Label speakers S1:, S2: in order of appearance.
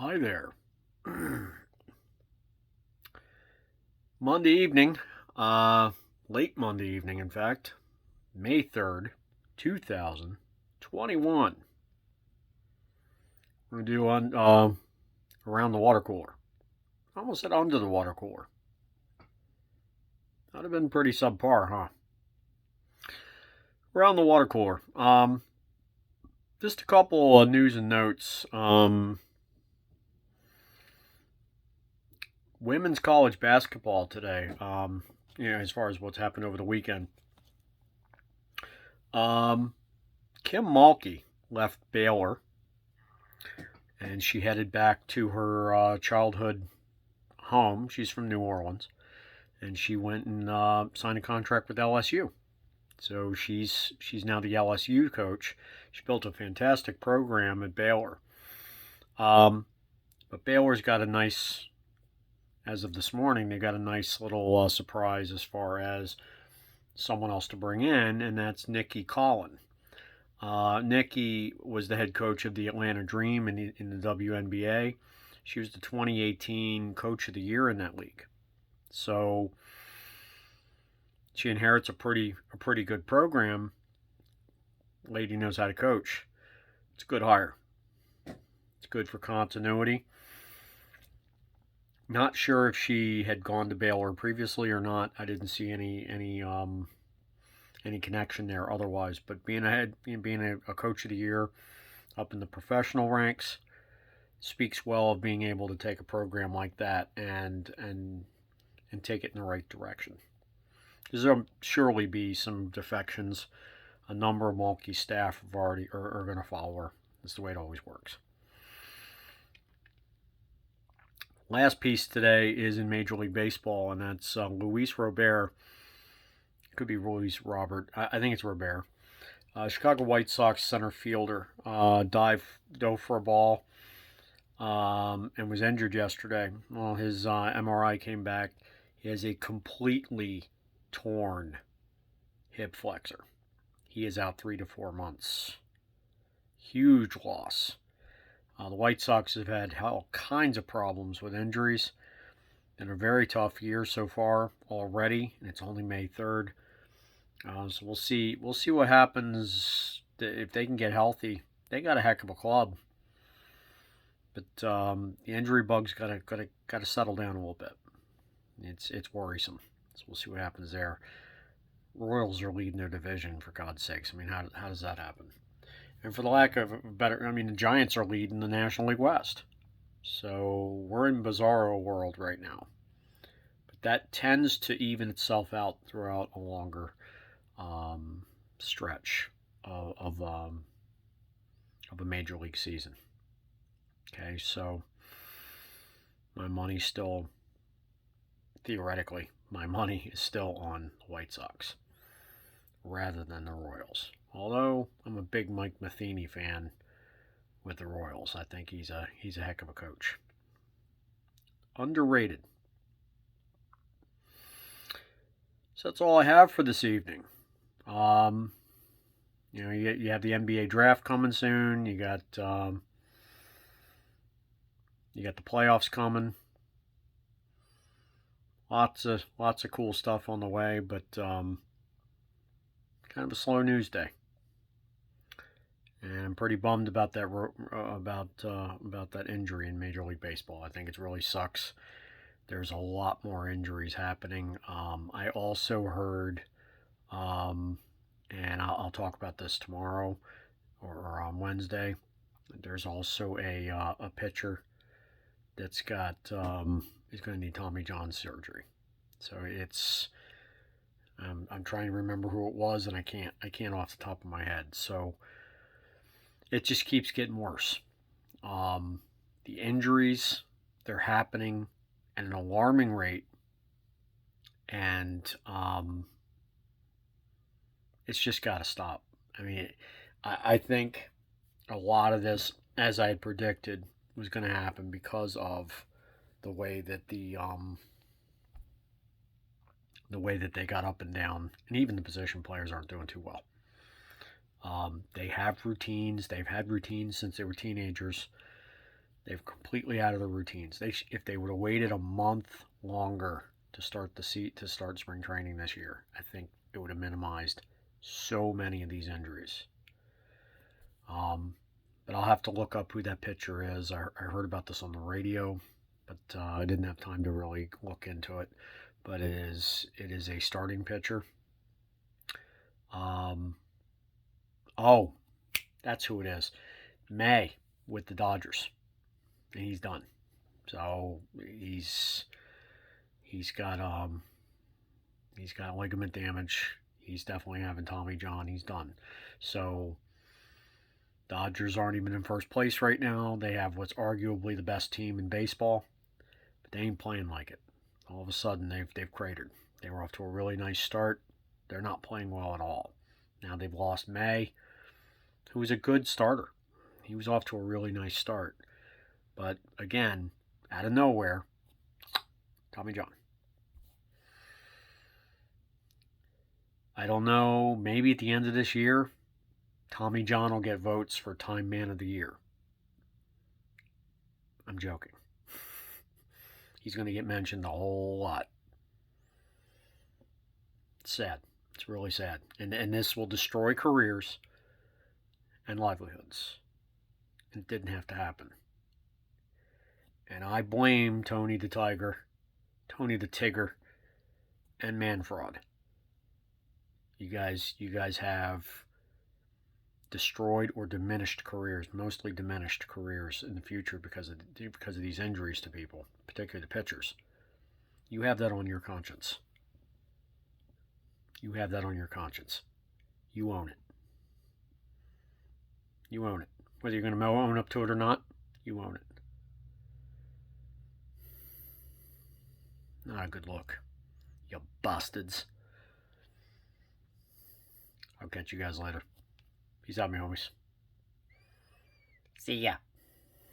S1: Hi there. Monday evening, late Monday evening, in fact, May 3rd, 2021. We're going to do on around the water cooler. I almost said under the water cooler. That'd have been pretty subpar, huh? Around the water cooler. Just a couple of news and notes. Women's college basketball today. As far as what's happened over the weekend. Kim Mulkey left Baylor, and she headed back to her childhood home. She's from New Orleans, and she went and signed a contract with LSU. So she's now the LSU coach. She built a fantastic program at Baylor. But Baylor's got a nice, as of this morning, they got a nice little surprise as far as someone else to bring in, and that's Nikki Collin. Nikki was the head coach of the Atlanta Dream in the WNBA. She was the 2018 Coach of the Year in that league. So she inherits a pretty good program. Lady knows how to coach. It's a good hire. It's good for continuity. Not sure if she had gone to Baylor previously or not. I didn't see any connection there otherwise. But being a coach of the year up in the professional ranks speaks well of being able to take a program like that and take it in the right direction. There'll surely be some defections. A number of Mulkey staff are going to follow her. That's the way it always works. Last piece today is in Major League Baseball, and that's Luis Robert. It could be Luis Robert. I think it's Robert. Chicago White Sox center fielder dove for a ball and was injured yesterday. Well, his MRI came back. He has a completely torn hip flexor. He is out 3 to 4 months. Huge loss. The White Sox have had all kinds of problems with injuries. Been a very tough year so far already, and it's only May 3rd. So we'll see what happens if they can get healthy. They got a heck of a club, but the injury bug's got to settle down a little bit. It's worrisome. So we'll see what happens there. Royals are leading their division, for God's sakes. I mean, how does that happen? And for the lack of the Giants are leading the National League West. So we're in bizarro world right now. But that tends to even itself out throughout a longer stretch of a major league season. Okay, so my money still, theoretically, my money is still on the White Sox rather than the Royals. Although I'm a big Mike Matheny fan with the Royals. I think he's a heck of a coach. Underrated. So that's all I have for this evening. You have the NBA draft coming soon. You got the playoffs coming. Lots of cool stuff on the way, but kind of a slow news day. And I'm pretty bummed about that about that injury in Major League Baseball. I think it really sucks. There's a lot more injuries happening. I also heard, and I'll talk about this tomorrow or on Wednesday. There's also a pitcher that's got is going to need Tommy John surgery. So it's I'm trying to remember who it was, and I can't off the top of my head. So it just keeps getting worse. The injuries, they're happening at an alarming rate, and it's just got to stop. I mean, I think a lot of this, as I had predicted, was going to happen because of the way that they got up and down, and even the position players aren't doing too well. They have routines. They've had routines since they were teenagers. They've completely out of the routines. If they would have waited a month longer to start spring training this year, I think it would have minimized so many of these injuries. But I'll have to look up who that pitcher is. I heard about this on the radio, but I didn't have time to really look into it. But it is a starting pitcher. Oh, that's who it is. May with the Dodgers, and he's done. So he's got ligament damage. He's definitely having Tommy John. He's done. So Dodgers aren't even in first place right now. They have what's arguably the best team in baseball, but they ain't playing like it. All of a sudden, they've cratered. They were off to a really nice start. They're not playing well at all. Now they've lost May, who was a good starter. He was off to a really nice start. But again, out of nowhere, Tommy John. I don't know, maybe at the end of this year, Tommy John will get votes for Time Man of the Year. I'm joking. He's going to get mentioned a whole lot. It's sad. It's really sad. And this will destroy careers and livelihoods. It didn't have to happen. And I blame Tony the Tiger, Tony the Tigger, and Manfraud. You guys have destroyed or diminished careers, mostly diminished careers in the future because of these injuries to people, particularly the pitchers. You have that on your conscience. You have that on your conscience. You own it. You own it. Whether you're going to own up to it or not, you own it. Not a good look. You bastards. I'll catch you guys later. Peace out, me homies. See ya.